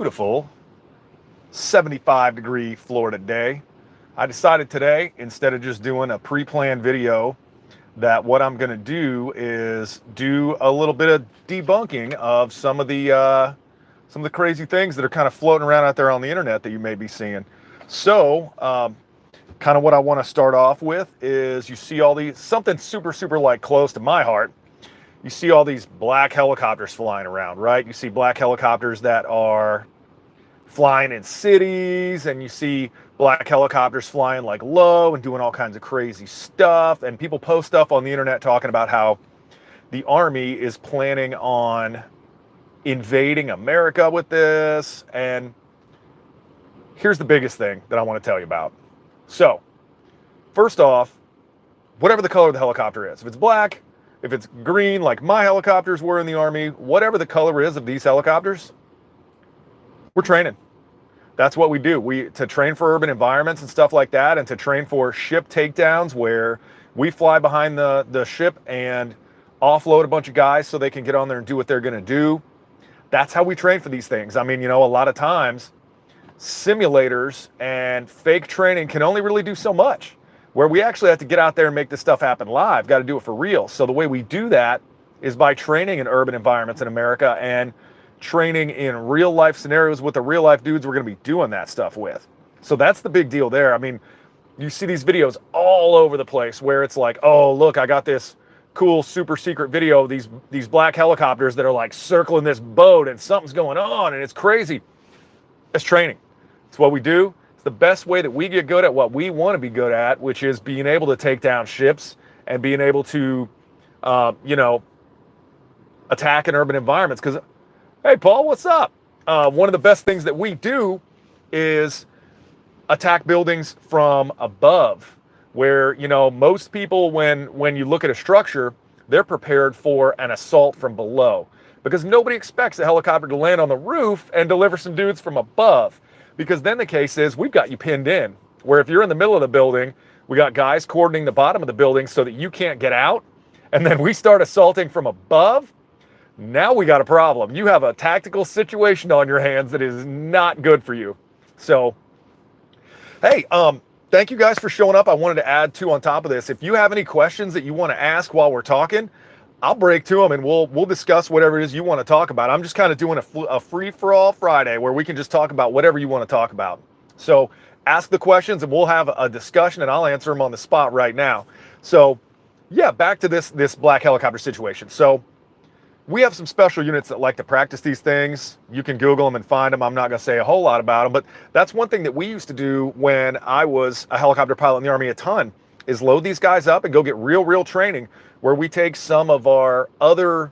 Beautiful 75-degree Florida day. I decided today, instead of just doing a pre-planned video, that what I'm going to do is do a little bit of debunking of some of the crazy things that are kind of floating around out there on the internet that you may be seeing. So, kind of what I want to start off with is you see all these, something super like close to my heart. You see all these black helicopters flying around, right? You see black helicopters that are flying in cities, and you see black helicopters flying like low and doing all kinds of crazy stuff. And people post stuff on the internet talking about how the Army is planning on invading America with this. And here's the biggest thing that I want to tell you about. So, first off, whatever the color of the helicopter is, if it's black, if it's green, like my helicopters were in the Army, whatever the color is of these helicopters, we're training. That's what we do. To train for urban environments and stuff like that, and to train for ship takedowns where we fly behind the ship and offload a bunch of guys so they can get on there and do what they're going to do. That's how we train for these things. I mean, you know, a lot of times simulators and fake training can only really do so much, where we actually have to get out there and make this stuff happen live. Got to do it for real. So the way we do that is by training in urban environments in America and training in real life scenarios with the real life dudes we're going to be doing that stuff with. So that's the big deal there. I mean, you see these videos all over the place where it's like, oh, look, I got this cool super secret video of these black helicopters that are like circling this boat and something's going on and it's crazy. It's training. It's what we do. It's the best way that we get good at what we want to be good at, which is being able to take down ships and being able to, attack in urban environments. Because, hey, Paul, what's up? One of the best things that we do is attack buildings from above, where, you know, most people, when you look at a structure, they're prepared for an assault from below, because nobody expects a helicopter to land on the roof and deliver some dudes from above. Because then the case is we've got you pinned in, where if you're in the middle of the building, we got guys cordoning the bottom of the building so that you can't get out. And then we start assaulting from above. Now we got a problem. You have a tactical situation on your hands that is not good for you. So, hey, thank you guys for showing up. I wanted to add too on top of this. If you have any questions that you want to ask while we're talking, I'll break to them and we'll discuss whatever it is you want to talk about. I'm just kind of doing a free-for-all Friday where we can just talk about whatever you want to talk about. So ask the questions and we'll have a discussion and I'll answer them on the spot right now. So yeah, back to this black helicopter situation. So we have some special units that like to practice these things. You can Google them and find them. I'm not going to say a whole lot about them, but that's one thing that we used to do when I was a helicopter pilot in the Army a ton, is load these guys up and go get real training, where we take some of our other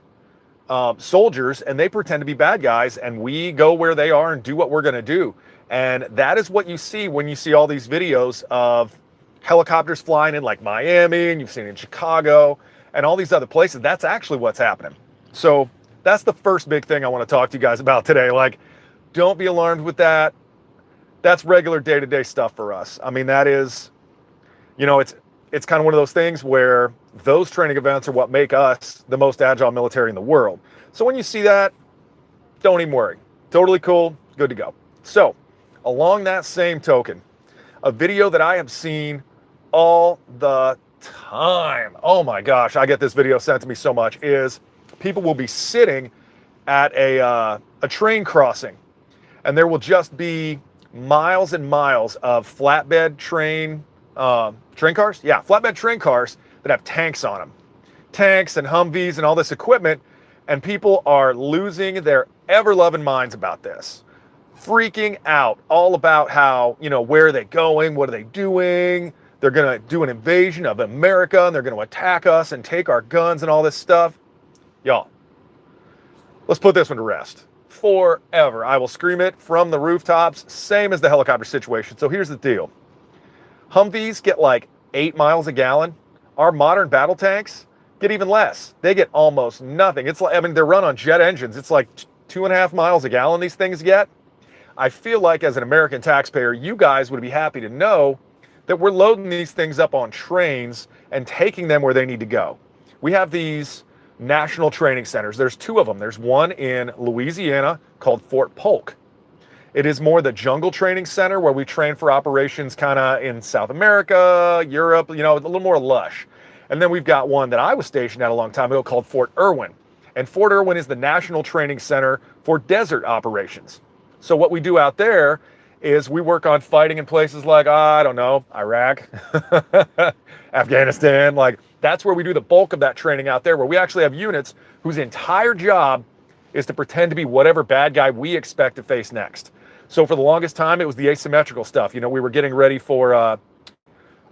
soldiers and they pretend to be bad guys and we go where they are and do what we're going to do. And that is what you see when you see all these videos of helicopters flying in like Miami, and you've seen it in Chicago and all these other places. That's actually what's happening. So that's the first big thing I want to talk to you guys about today. Like, don't be alarmed with that. That's regular day-to-day stuff for us. I mean, that is, you know, it's kind of one of those things where those training events are what make us the most agile military in the world. So when you see that, don't even worry. Totally cool, good to go. So along that same token, a video that I have seen all the time, oh my gosh, I get this video sent to me so much, is people will be sitting at a train crossing and there will just be miles and miles of flatbed train cars? Yeah, flatbed train cars that have tanks on them. Tanks and Humvees and all this equipment, and people are losing their ever-loving minds about this. Freaking out all about how, you know, where are they going? What are they doing? They're going to do an invasion of America and they're going to attack us and take our guns and all this stuff. Y'all, let's put this one to rest. Forever. I will scream it from the rooftops, same as the helicopter situation. So here's the deal. Humvees get like 8 miles a gallon. Our modern battle tanks get even less. They get almost nothing. It's like, I mean, they're run on jet engines. It's like 2.5 miles a gallon these things get. I feel like as an American taxpayer, you guys would be happy to know that we're loading these things up on trains and taking them where they need to go. We have these national training centers. There's 2 of them. There's one in Louisiana called Fort Polk. It is more the jungle training center where we train for operations kind of in South America, Europe, you know, a little more lush. And then we've got one that I was stationed at a long time ago called Fort Irwin. And Fort Irwin is the national training center for desert operations. So what we do out there is we work on fighting in places like, I don't know, Iraq, Afghanistan. Like, that's where we do the bulk of that training out there, where we actually have units whose entire job is to pretend to be whatever bad guy we expect to face next. So for the longest time, it was the asymmetrical stuff. You know, we were getting ready for,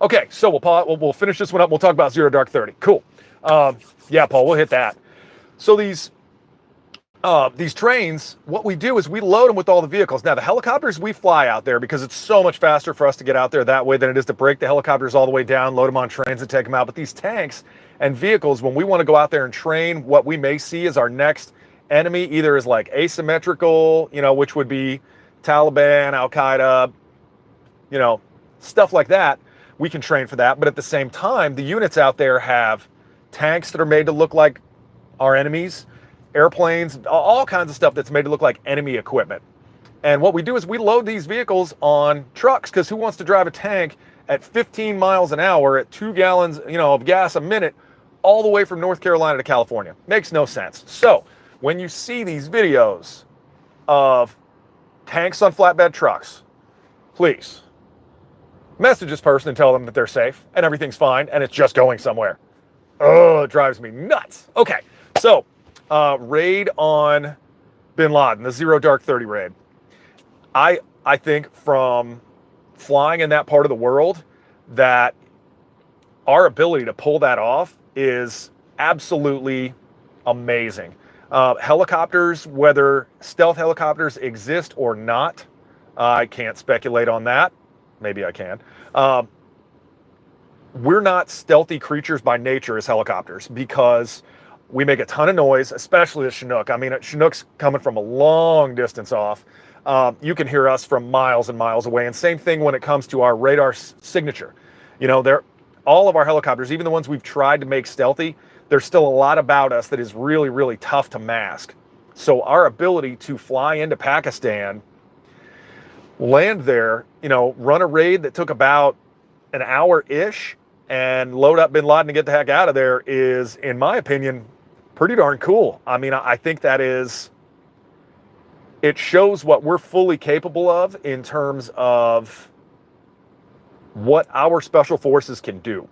okay, so we'll finish this one up. We'll talk about Zero Dark 30. Cool. Yeah, Paul, we'll hit that. So these trains, what we do is we load them with all the vehicles. Now, the helicopters, we fly out there because it's so much faster for us to get out there that way than it is to break the helicopters all the way down, load them on trains and take them out. But these tanks and vehicles, when we want to go out there and train, what we may see as our next enemy either is like asymmetrical, you know, which would be Taliban, Al-Qaeda, you know, stuff like that. We can train for that. But at the same time, the units out there have tanks that are made to look like our enemies, airplanes, all kinds of stuff that's made to look like enemy equipment. And what we do is we load these vehicles on trucks, because who wants to drive a tank at 15 miles an hour at 2 gallons, you know, of gas a minute all the way from North Carolina to California? Makes no sense. So when you see these videos of tanks on flatbed trucks, please message this person and tell them that they're safe and everything's fine and it's just going somewhere. Oh, it drives me nuts. Okay, so raid on bin Laden, the Zero Dark 30 raid. I think from flying in that part of the world that our ability to pull that off is absolutely amazing. Helicopters, whether stealth helicopters exist or not, I can't speculate on that. Maybe I can. We're not stealthy creatures by nature as helicopters because we make a ton of noise, especially the Chinook. I mean, Chinook's coming from a long distance off. You can hear us from miles and miles away. And same thing when it comes to our radar signature. You know, all of our helicopters, even the ones we've tried to make stealthy, there's still a lot about us that is really, really tough to mask. So our ability to fly into Pakistan, land there, you know, run a raid that took about an hour-ish and load up bin Laden to get the heck out of there is, in my opinion, pretty darn cool. I mean, I think that it shows what we're fully capable of in terms of what our special forces can do.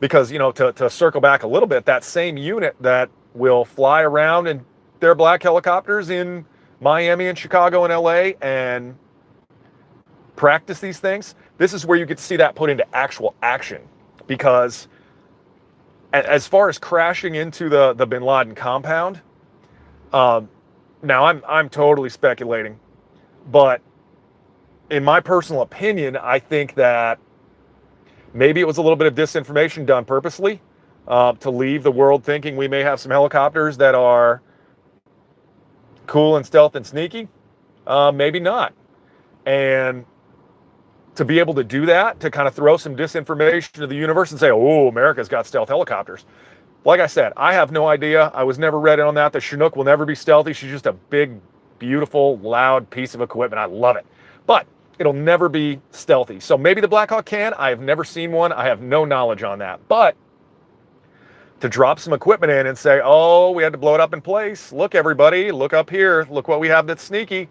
Because, you know, to circle back a little bit, that same unit that will fly around in their black helicopters in Miami and Chicago and LA and practice these things, this is where you get to see that put into actual action. Because as far as crashing into the bin Laden compound, now I'm totally speculating, but in my personal opinion, I think that maybe it was a little bit of disinformation done purposely to leave the world thinking we may have some helicopters that are cool and stealth and sneaky. Maybe not. And to be able to do that, to kind of throw some disinformation to the universe and say, oh, America's got stealth helicopters. Like I said, I have no idea. I was never read on that. The Chinook will never be stealthy. She's just a big, beautiful, loud piece of equipment. I love it. But it'll never be stealthy. So maybe the Black Hawk can. I have never seen one. I have no knowledge on that. But to drop some equipment in and say, oh, we had to blow it up in place. Look, everybody, look up here. Look what we have that's sneaky.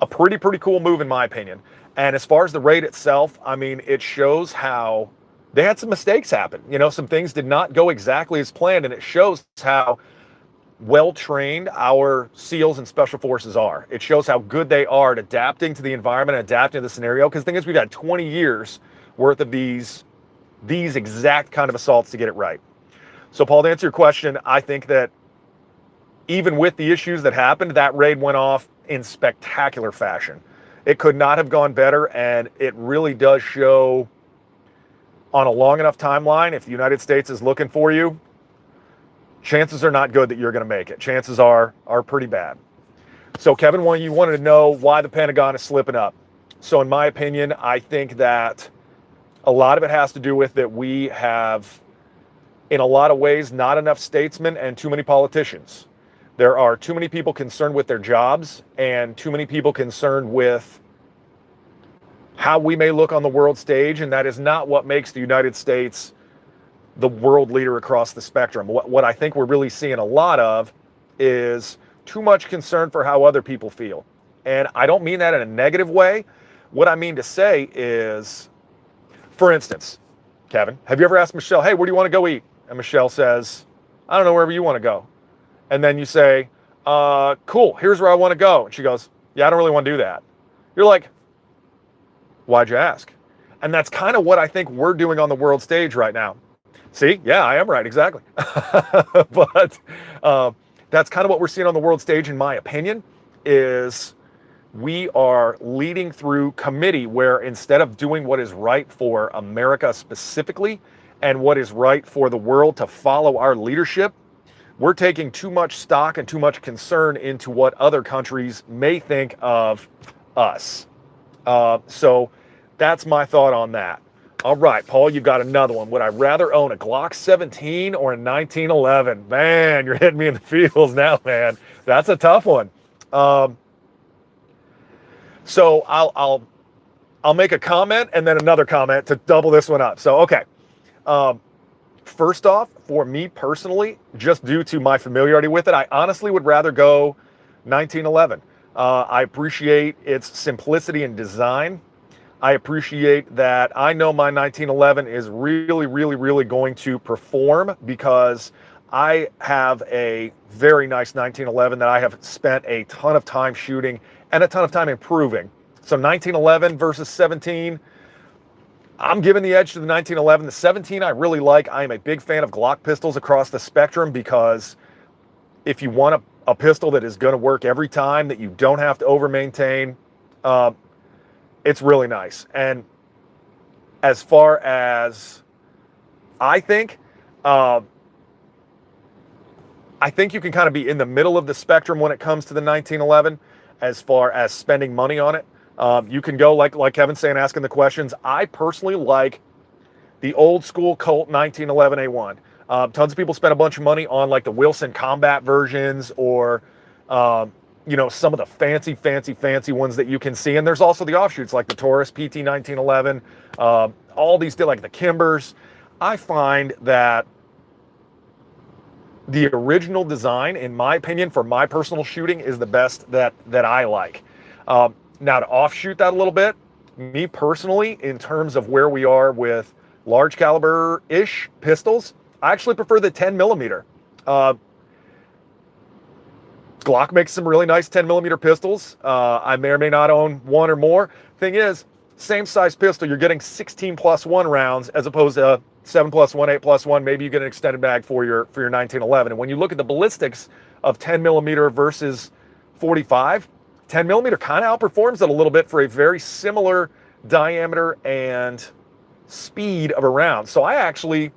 A pretty cool move, in my opinion. And as far as the raid itself, I mean, it shows how they had some mistakes happen. You know, some things did not go exactly as planned, and it shows how well-trained our SEALs and Special Forces are. It shows how good they are at adapting to the environment, adapting to the scenario, because the thing is, we've had 20 years worth of these exact kind of assaults to get it right. So, Paul, to answer your question, I think that even with the issues that happened, that raid went off in spectacular fashion. It could not have gone better, and it really does show on a long enough timeline, if the United States is looking for you, chances are not good that you're going to make it. Chances are pretty bad. So, Kevin, you wanted to know why the Pentagon is slipping up. So, in my opinion, I think that a lot of it has to do with that we have, in a lot of ways, not enough statesmen and too many politicians. There are too many people concerned with their jobs and too many people concerned with how we may look on the world stage, and that is not what makes the United States the world leader across the spectrum. What I think we're really seeing a lot of is too much concern for how other people feel. And I don't mean that in a negative way. What I mean to say is, for instance, Kevin, have you ever asked Michelle, hey, where do you want to go eat? And Michelle says, I don't know, wherever you want to go. And then you say, cool, here's where I want to go. And she goes, yeah, I don't really want to do that. You're like, why'd you ask? And that's kind of what I think we're doing on the world stage right now. See, yeah, I am right, exactly. But that's kind of what we're seeing on the world stage, in my opinion, is we are leading through committee where instead of doing what is right for America specifically and what is right for the world to follow our leadership, we're taking too much stock and too much concern into what other countries may think of us. So that's my thought on that. All right, Paul, you've got another one. Would I rather own a Glock 17 or a 1911? Man, you're hitting me in the feels now, man. That's a tough one. So I'll make a comment and then another comment to double this one up. So, okay. First off, for me personally, just due to my familiarity with it, I honestly would rather go 1911. I appreciate its simplicity and design. I appreciate that I know my 1911 is really, really, really going to perform because I have a very nice 1911 that I have spent a ton of time shooting and a ton of time improving. So 1911 versus 17, I'm giving the edge to the 1911. The 17 I really like. I am a big fan of Glock pistols across the spectrum because if you want a pistol that is going to work every time, that you don't have to over-maintain, it's really nice. And as far as I think you can kind of be in the middle of the spectrum when it comes to the 1911 as far as spending money on it. You can go, like Kevin's saying, asking the questions. I personally like the old school Colt 1911A1. Tons of people spend a bunch of money on like the Wilson Combat versions or some of the fancy ones that you can see. And there's also the offshoots like the Taurus PT 1911, all these, like the Kimbers. I find that the original design, in my opinion, for my personal shooting, is the best that I like. Now, to offshoot that a little bit, me personally, in terms of where we are with large caliber-ish pistols, I actually prefer the 10 millimeter. Glock makes some really nice 10 millimeter pistols. I may or may not own one or more. Thing is, same size pistol, you're getting 16+1 rounds as opposed to 7+1, 8+1. Maybe you get an extended mag for your 1911. And when you look at the ballistics of 10 millimeter versus 45, 10 millimeter kind of outperforms it a little bit for a very similar diameter and speed of a round. So I actually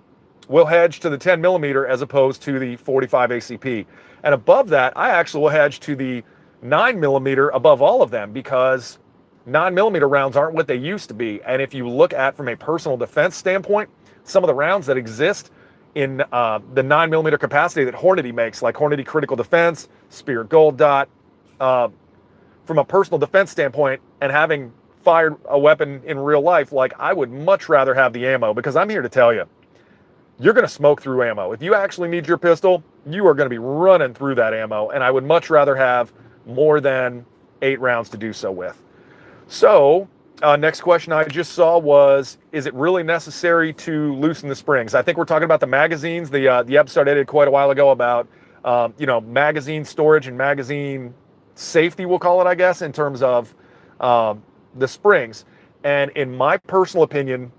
will hedge to the 10 millimeter as opposed to the 45 ACP. And above that, I actually will hedge to the 9 millimeter above all of them because 9 millimeter rounds aren't what they used to be. And if you look at from a personal defense standpoint, some of the rounds that exist in the 9 millimeter capacity that Hornady makes, like Hornady Critical Defense, Spirit Gold Dot, from a personal defense standpoint and having fired a weapon in real life, like I would much rather have the ammo because I'm here to tell you, you're going to smoke through ammo. If you actually need your pistol, you are going to be running through that ammo, and I would much rather have more than 8 rounds to do so with. So, next question I just saw was, is it really necessary to loosen the springs? I think we're talking about the magazines. The episode I did quite a while ago about, magazine storage and magazine safety, we'll call it, I guess, in terms of the springs. And in my personal opinion,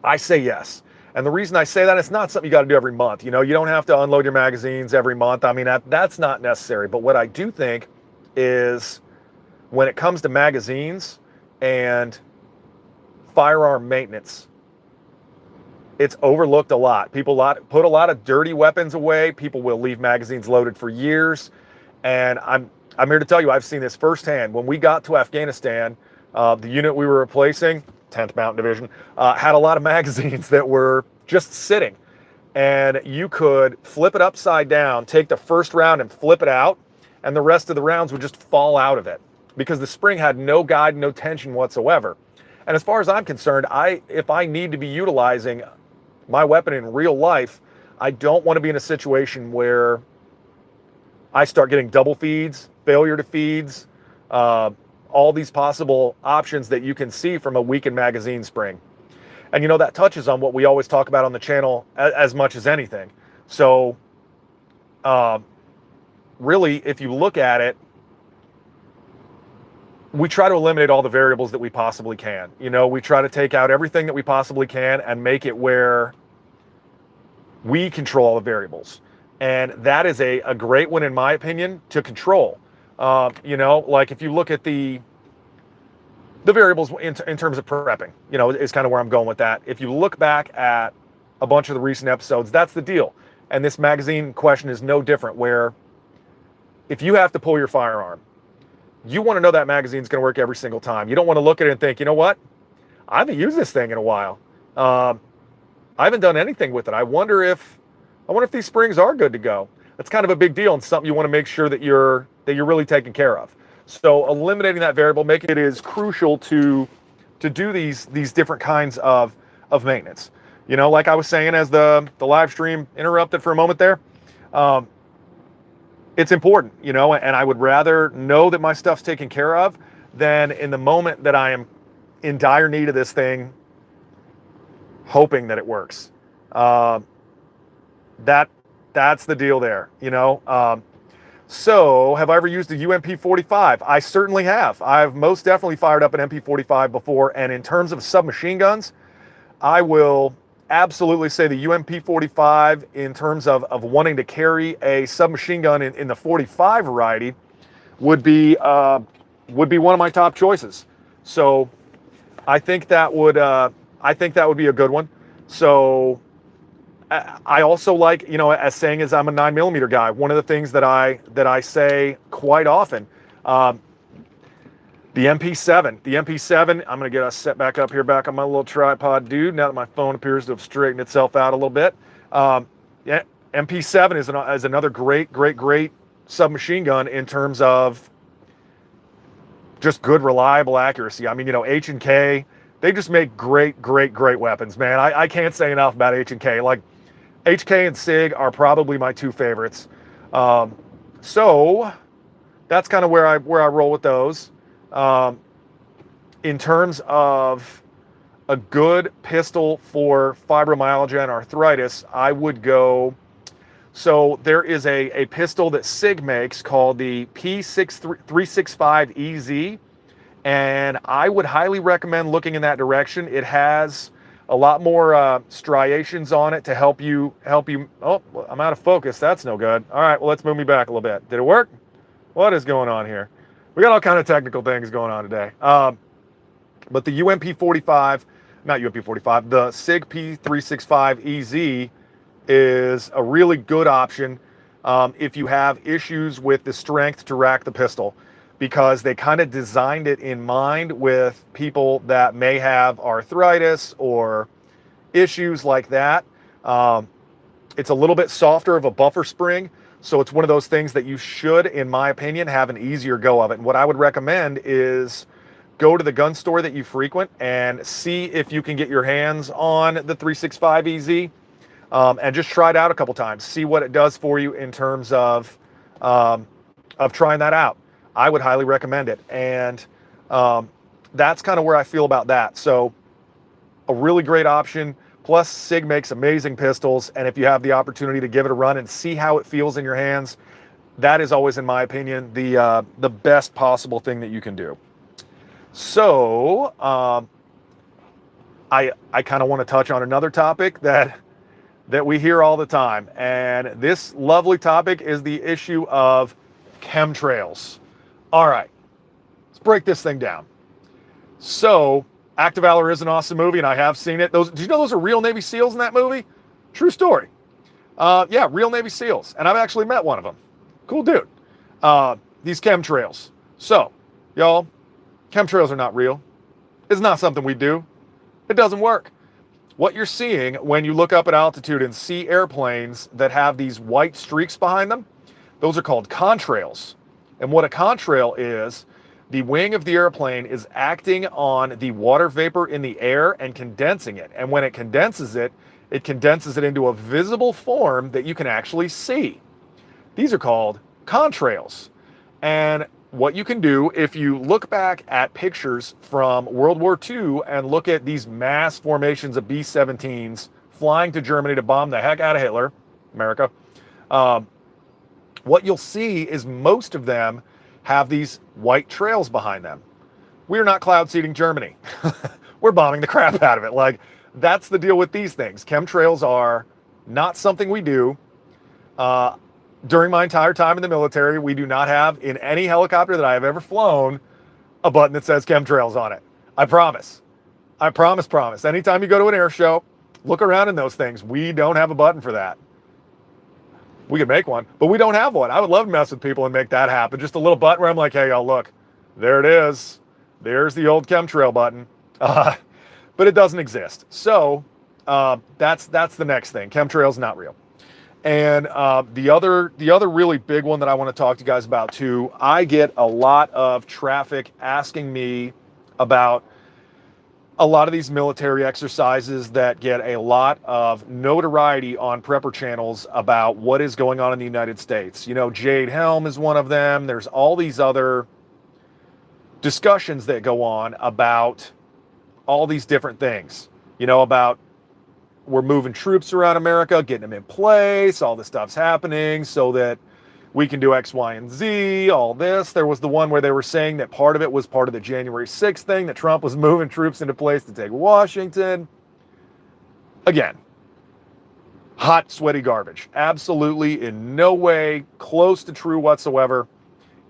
I say yes. And the reason I say that, it's not something you got to do every month. You don't have to unload your magazines every month. I mean, that's not necessary. But what I do think is when it comes to magazines and firearm maintenance, it's overlooked a lot. People put a lot of dirty weapons away. People will leave magazines loaded for years. And I'm here to tell you, I've seen this firsthand. When we got to Afghanistan, the unit we were replacing, 10th Mountain Division, had a lot of magazines that were just sitting. and you could flip it upside down, take the first round and flip it out, and the rest of the rounds would just fall out of it because the spring had no guide, no tension whatsoever. And as far as I'm concerned, if I need to be utilizing my weapon in real life, I don't want to be in a situation where I start getting double feeds, failure to feeds, all these possible options that you can see from a weakened magazine spring. And you know, that touches on what we always talk about on the channel as much as anything. So really, if you look at it, we try to eliminate all the variables that we possibly can. You know, we try to take out everything that we possibly can and make it where we control all the variables. And that is a great one, in my opinion, to control. You know, like if you look at the variables in terms of prepping, you know, is kind of where I'm going with that. If you look back at a bunch of the recent episodes, that's the deal. And this magazine question is no different, where if you have to pull your firearm, you want to know that magazine's going to work every single time. You don't want to look at it and think, you know what? I haven't used this thing in a while. I haven't done anything with it. I wonder if these springs are good to go. That's kind of a big deal and something you want to make sure that you're really taking care of. So eliminating that variable, making it is crucial to do these different kinds of maintenance. You know, like I was saying, as the live stream interrupted for a moment there, it's important, you know, and I would rather know that my stuff's taken care of than in the moment that I am in dire need of this thing, hoping that it works. That's the deal there, you know. So have I ever used a UMP-45? I certainly have. I've most definitely fired up an MP-45 before, and in terms of submachine guns, I will absolutely say the UMP-45, in terms of wanting to carry a submachine gun in the 45 variety, would be one of my top choices. So I think that would be a good one. So I also like, you know, as saying as I'm a 9mm guy, one of the things that I say quite often, the MP7, I'm going to get us set back up here, back on my little tripod, dude, now that my phone appears to have straightened itself out a little bit. Yeah, MP7 is another great submachine gun in terms of just good, reliable accuracy. I mean, you know, H&K, they just make great weapons, man. I can't say enough about H&K. Like, HK and SIG are probably my two favorites. So that's kind of where I roll with those. In terms of a good pistol for fibromyalgia and arthritis, I would go. So there is a pistol that SIG makes called the P365EZ, and I would highly recommend looking in that direction. It has a lot more striations on it to help you. Oh, I'm out of focus. That's no good. All right, well, let's move me back a little bit. Did it work? What is going on here? We got all kind of technical things going on today. But the UMP-45, not UMP-45, the SIG P365EZ is a really good option if you have issues with the strength to rack the pistol, because they kind of designed it in mind with people that may have arthritis or issues like that. It's a little bit softer of a buffer spring, so it's one of those things that you should, in my opinion, have an easier go of it. And what I would recommend is go to the gun store that you frequent and see if you can get your hands on the 365EZ, and just try it out a couple times. See what it does for you in terms of trying that out. I would highly recommend it. And that's kind of where I feel about that. So a really great option. Plus, SIG makes amazing pistols, and if you have the opportunity to give it a run and see how it feels in your hands, that is always, in my opinion, the best possible thing that you can do. So I kind of want to touch on another topic that we hear all the time, and this lovely topic is the issue of chemtrails. All right, let's break this thing down. So, Act of Valor is an awesome movie, and I have seen it. Did you know those are real Navy SEALs in that movie? True story. Yeah, real Navy SEALs, and I've actually met one of them. Cool dude. These chemtrails. So, y'all, chemtrails are not real. It's not something we do. It doesn't work. what you're seeing when you look up at altitude and see airplanes that have these white streaks behind them, those are called contrails. And what a contrail is, the wing of the airplane is acting on the water vapor in the air and condensing it. And when it condenses it into a visible form that you can actually see. These are called contrails. And what you can do, if you look back at pictures from World War II and look at these mass formations of B-17s flying to Germany to bomb the heck out of Hitler, America, what you'll see is most of them have these white trails behind them. We're not cloud seeding Germany. We're bombing the crap out of it. Like, that's the deal with these things. Chemtrails are not something we do. During my entire time in the military, we do not have, in any helicopter that I have ever flown, a button that says chemtrails on it. I promise. I promise. Anytime you go to an air show, look around in those things. We don't have a button for that. We could make one, but we don't have one. I would love to mess with people and make that happen. Just a little button where I'm like, hey, y'all, look, there it is. There's the old chemtrail button. But it doesn't exist. So that's the next thing. Chemtrails not real. And the other really big one that I want to talk to you guys about too, I get a lot of traffic asking me about a lot of these military exercises that get a lot of notoriety on prepper channels about what is going on in the United States. You know, Jade Helm is one of them. There's all these other discussions that go on about all these different things, you know, about we're moving troops around America, getting them in place, all this stuff's happening so that we can do X, Y, and Z, all this. There was the one where they were saying that part of it was part of the January 6th thing, that Trump was moving troops into place to take Washington. Again, hot, sweaty garbage. Absolutely in no way close to true whatsoever.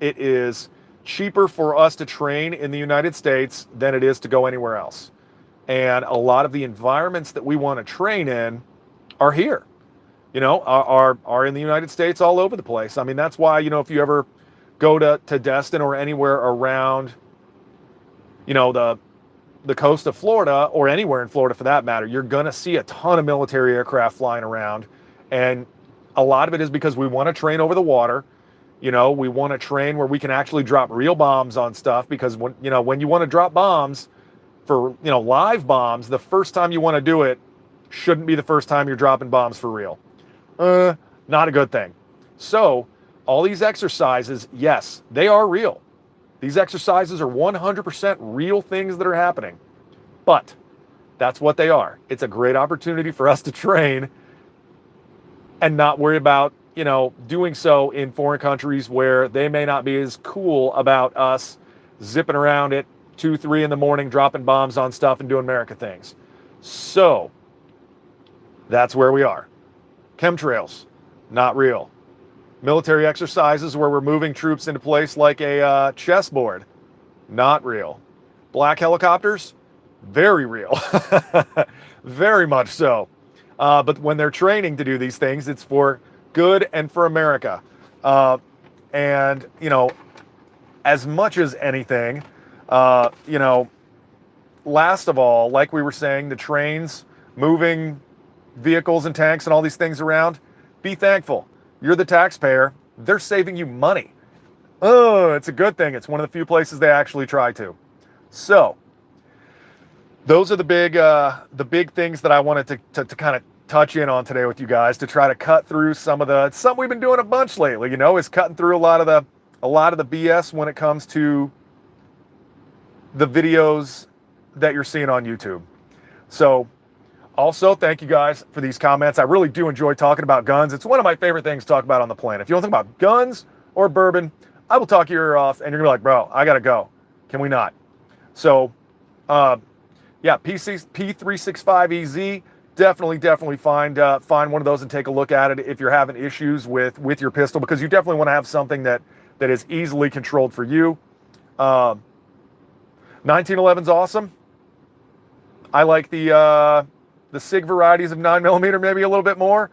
It is cheaper for us to train in the United States than it is to go anywhere else. And a lot of the environments that we want to train in are here, you know, are in the United States all over the place. I mean, that's why, you know, if you ever go to Destin or anywhere around, you know, the coast of Florida, or anywhere in Florida for that matter, you're going to see a ton of military aircraft flying around. And a lot of it is because we want to train over the water. You know, we want to train where we can actually drop real bombs on stuff, because when you want to drop bombs for, you know, live bombs, the first time you want to do it shouldn't be the first time you're dropping bombs for real. Not a good thing. So all these exercises, yes, they are real. These exercises are 100% real things that are happening, but that's what they are. It's a great opportunity for us to train and not worry about, you know, doing so in foreign countries where they may not be as cool about us zipping around at 2, 3 in the morning, dropping bombs on stuff and doing America things. So that's where we are. Chemtrails, not real. Military exercises where we're moving troops into place like a chessboard, not real. Black helicopters, very real. Very much so. But when they're training to do these things, it's for good and for America. And, you know, as much as anything, you know, last of all, like we were saying, the trains moving vehicles and tanks and all these things around, be thankful. You're the taxpayer. They're saving you money. Oh, it's a good thing. It's one of the few places they actually try to. So those are the big things that I wanted to kind of touch in on today with you guys, to try to cut through something we've been doing a bunch lately, you know, is cutting through a lot of the BS when it comes to the videos that you're seeing on YouTube. So also, thank you guys for these comments. I really do enjoy talking about guns. It's one of my favorite things to talk about on the planet. If you want to talk about guns or bourbon, I will talk your ear off, and you're gonna be like, bro, I gotta go. Can we not? So, yeah, P365EZ, definitely find one of those and take a look at it if you're having issues with your pistol, because you definitely want to have something that is easily controlled for you. 1911's awesome. I like the SIG varieties of 9mm maybe a little bit more.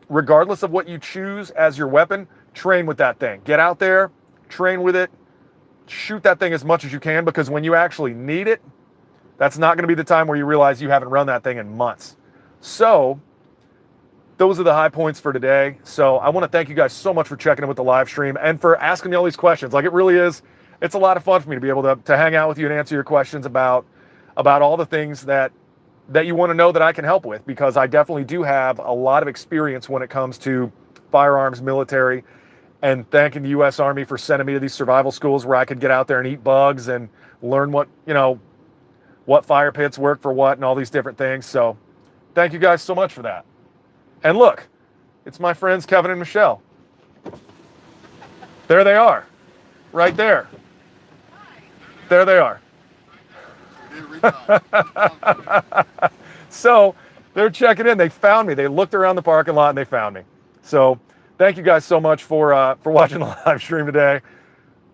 Regardless of what you choose as your weapon, train with that thing. Get out there, train with it, shoot that thing as much as you can, because when you actually need it, That's not going to be the time where you realize you haven't run that thing in months. So those are the high points for today. So I want to thank you guys so much for checking in with the live stream and for asking me all these questions. Like, it really is, it's a lot of fun for me to be able to hang out with you and answer your questions about all the things that you want to know that I can help with, because I definitely do have a lot of experience when it comes to firearms, military, and thanking the U.S. Army for sending me to these survival schools where I could get out there and eat bugs and learn what fire pits work for what and all these different things. So thank you guys so much for that. And look, it's my friends Kevin and Michelle. There they are, right there. There they are. So they're checking in. They found me. They looked around the parking lot and they found me. So thank you guys so much for watching the live stream today.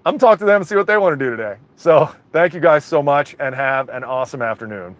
I'm talking to them and see what they want to do today. So thank you guys so much and have an awesome afternoon.